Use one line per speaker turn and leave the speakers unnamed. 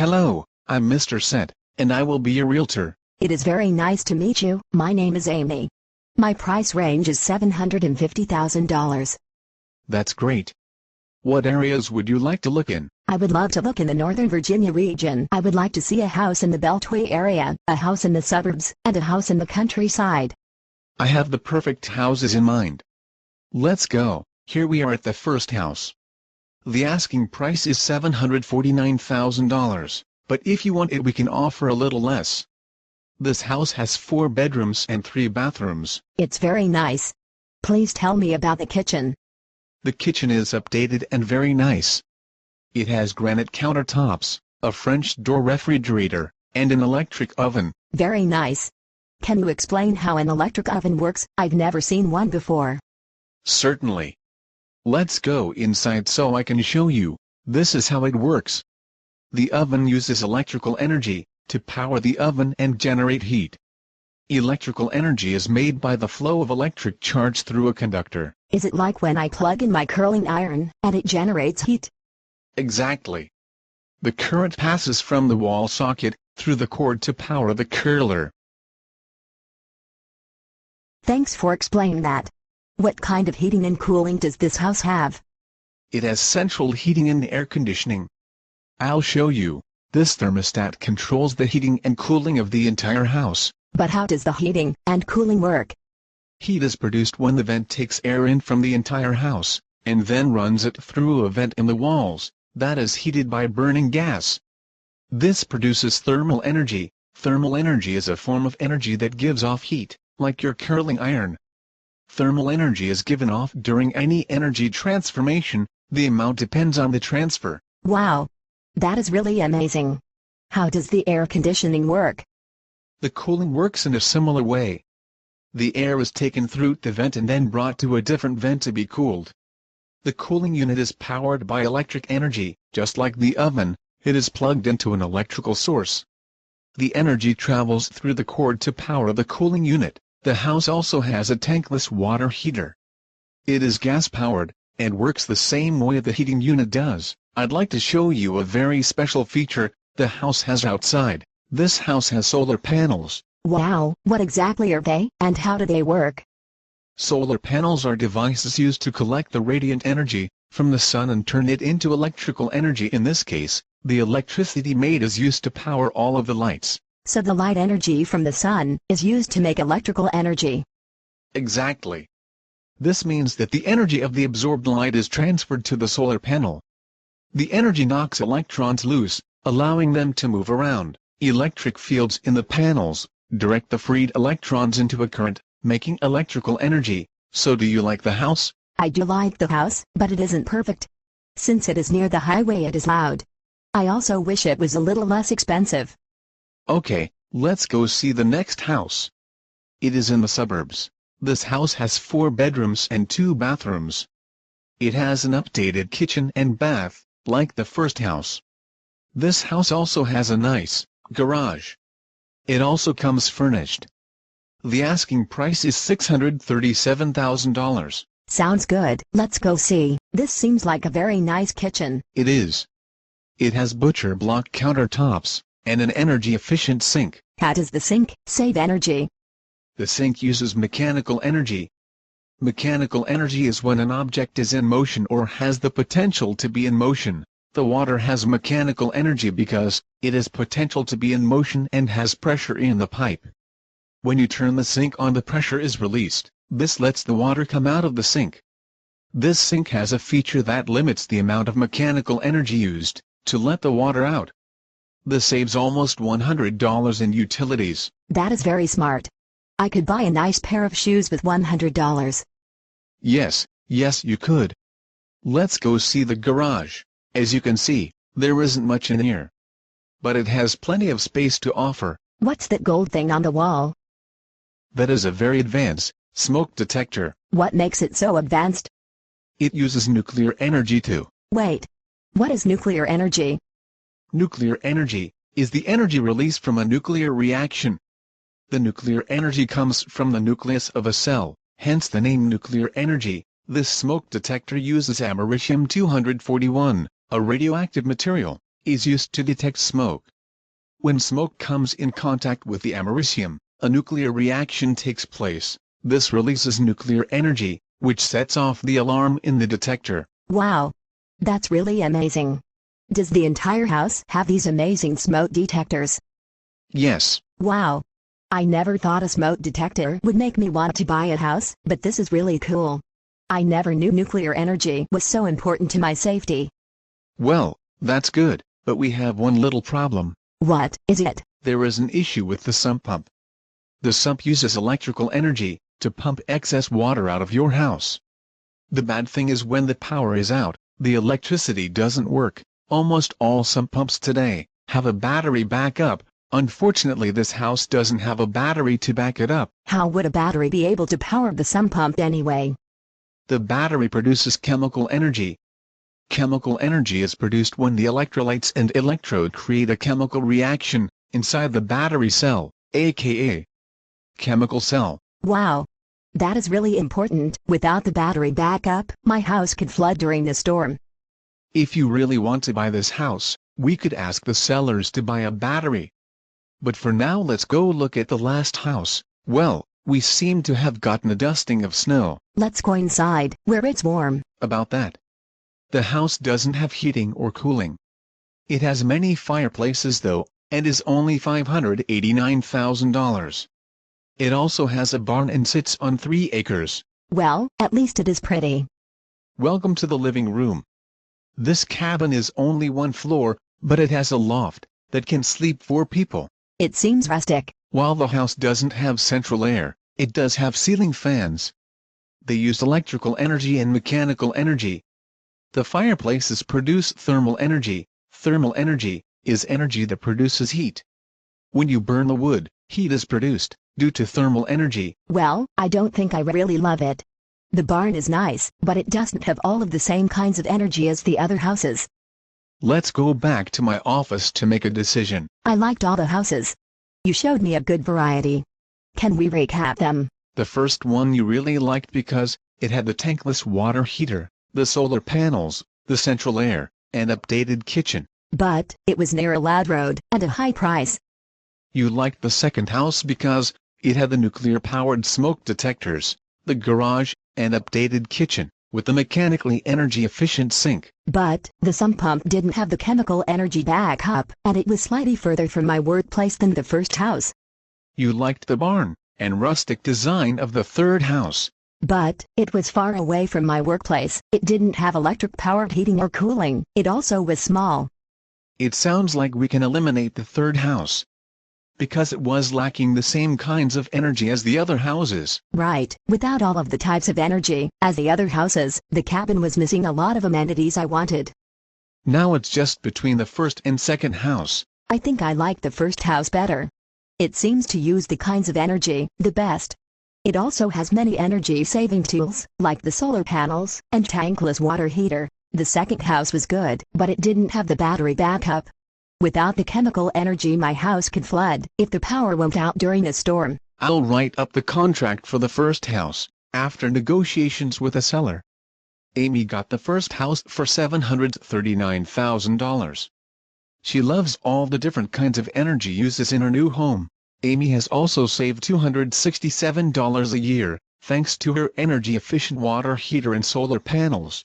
Hello, I'm Mr. Set, and I will be your realtor.
It is very nice to meet you. My name is Amy. My price range is $750,000.
That's great. What areas would you like to look in?
I would love to look in the Northern Virginia region. I would like to see a house in the Beltway area, a house in the suburbs, and a house in the countryside.
I have the perfect houses in mind. Let's go. Here we are at the first house. The asking price is $749,000, but if you want it we can offer a little less. This house has 4 bedrooms and 3 bathrooms.
It's very nice. Please tell me about the kitchen.
The kitchen is updated and very nice. It has granite countertops, a French door refrigerator, and an electric oven.
Very nice. Can you explain how an electric oven works? I've never seen one before.
Certainly. Let's go inside so I can show you. This is how it works. The oven uses electrical energy to power the oven and generate heat. Electrical energy is made by the flow of electric charge through a conductor.
Is it like when I plug in my curling iron, and it generates heat?
Exactly. The current passes from the wall socket through the cord to power the curler.
Thanks for explaining that. What kind of heating and cooling does this house have?
It has central heating and air conditioning. I'll show you. This thermostat controls the heating and cooling of the entire house.
But how does the heating and cooling work?
Heat is produced when the vent takes air in from the entire house, and then runs it through a vent in the walls, that is heated by burning gas. This produces thermal energy. Thermal energy is a form of energy that gives off heat, like your curling iron. Thermal energy is given off during any energy transformation. The amount depends on the transfer.
Wow! That is really amazing. How does the air conditioning work?
The cooling works in a similar way. The air is taken through the vent and then brought to a different vent to be cooled. The cooling unit is powered by electric energy. Just like the oven, it is plugged into an electrical source. The energy travels through the cord to power the cooling unit. The house also has a tankless water heater. It is gas-powered, and works the same way the heating unit does. I'd like to show you a very special feature the house has outside. This house has solar panels.
Wow! What exactly are they, and how do they work?
Solar panels are devices used to collect the radiant energy from the sun and turn it into electrical energy. In this case, the electricity made is used to power all of the lights.
So the light energy from the sun is used to make electrical energy.
Exactly. This means that the energy of the absorbed light is transferred to the solar panel. The energy knocks electrons loose, allowing them to move around. Electric fields in the panels direct the freed electrons into a current, making electrical energy. So do you like the house?
I do like the house, but it isn't perfect. Since it is near the highway it is loud. I also wish it was a little less expensive.
Okay, let's go see the next house. It is in the suburbs. This house has 4 bedrooms and 2 bathrooms. It has an updated kitchen and bath, like the first house. This house also has a nice garage. It also comes furnished. The asking price is $637,000.
Sounds good. Let's go see. This seems like a very nice kitchen.
It is. It has butcher block countertops and an energy-efficient sink.
How does the sink save energy?
The sink uses mechanical energy. Mechanical energy is when an object is in motion or has the potential to be in motion. The water has mechanical energy because it has potential to be in motion and has pressure in the pipe. When you turn the sink on, the pressure is released. This lets the water come out of the sink. This sink has a feature that limits the amount of mechanical energy used to let the water out. This saves almost $100 in utilities.
That is very smart. I could buy a nice pair of shoes with $100.
Yes, you could. Let's go see the garage. As you can see, there isn't much in here. But it has plenty of space to offer.
What's that gold thing on the wall?
That is a very advanced smoke detector.
What makes it so advanced?
It uses nuclear energy to.
Wait. What is nuclear energy?
Nuclear energy is the energy released from a nuclear reaction. The nuclear energy comes from the nucleus of a cell, hence the name nuclear energy. This smoke detector uses americium-241, a radioactive material. is used to detect smoke. When smoke comes in contact with the americium, a nuclear reaction takes place. This releases nuclear energy, which sets off the alarm in the detector.
Wow. That's really amazing. Does the entire house have these amazing smoke detectors?
Yes.
Wow. I never thought a smoke detector would make me want to buy a house, but this is really cool. I never knew nuclear energy was so important to my safety.
Well, that's good, but we have one little problem.
What is it?
There is an issue with the sump pump. The sump uses electrical energy to pump excess water out of your house. The bad thing is when the power is out, the electricity doesn't work. Almost all sump pumps today have a battery backup. Unfortunately, this house doesn't have a battery to back it up.
How would a battery be able to power the sump pump anyway?
The battery produces chemical energy. Chemical energy is produced when the electrolytes and electrode create a chemical reaction inside the battery cell, aka chemical cell.
Wow. That is really important. Without the battery backup, my house could flood during the storm.
If you really want to buy this house, we could ask the sellers to buy a battery. But for now, let's go look at the last house. Well, we seem to have gotten a dusting of snow.
Let's go inside, where it's warm.
About that. The house doesn't have heating or cooling. It has many fireplaces though, and is only $589,000. It also has a barn and sits on 3 acres.
Well, at least it is pretty.
Welcome to the living room. This cabin is only 1 floor, but it has a loft that can sleep 4 people.
It seems rustic.
While the house doesn't have central air, it does have ceiling fans. They use electrical energy and mechanical energy. The fireplaces produce thermal energy. Thermal energy is energy that produces heat. When you burn the wood, heat is produced due to thermal energy.
Well, I don't think I really love it. The barn is nice, but it doesn't have all of the same kinds of energy as the other houses.
Let's go back to my office to make a decision.
I liked all the houses. You showed me a good variety. Can we recap them?
The first one you really liked because it had the tankless water heater, the solar panels, the central air, and updated kitchen.
But it was near a loud road and a high price.
You liked the second house because it had the nuclear-powered smoke detectors, the garage, and updated kitchen, with the mechanically energy-efficient sink.
But the sump pump didn't have the chemical energy backup, and it was slightly further from my workplace than the first house.
You liked the barn and rustic design of the third house.
But it was far away from my workplace. It didn't have electric-powered heating or cooling. It also was small.
It sounds like we can eliminate the third house, because it was lacking the same kinds of energy as the other houses.
Right, without all of the types of energy as the other houses, the cabin was missing a lot of amenities I wanted.
Now it's just between the first and second house.
I think I like the first house better. It seems to use the kinds of energy the best. It also has many energy-saving tools, like the solar panels and tankless water heater. The second house was good, but it didn't have the battery backup. Without the chemical energy, my house could flood if the power went out during a storm.
I'll write up the contract for the first house, after negotiations with a seller. Amy got the first house for $739,000. She loves all the different kinds of energy uses in her new home. Amy has also saved $267 a year, thanks to her energy-efficient water heater and solar panels.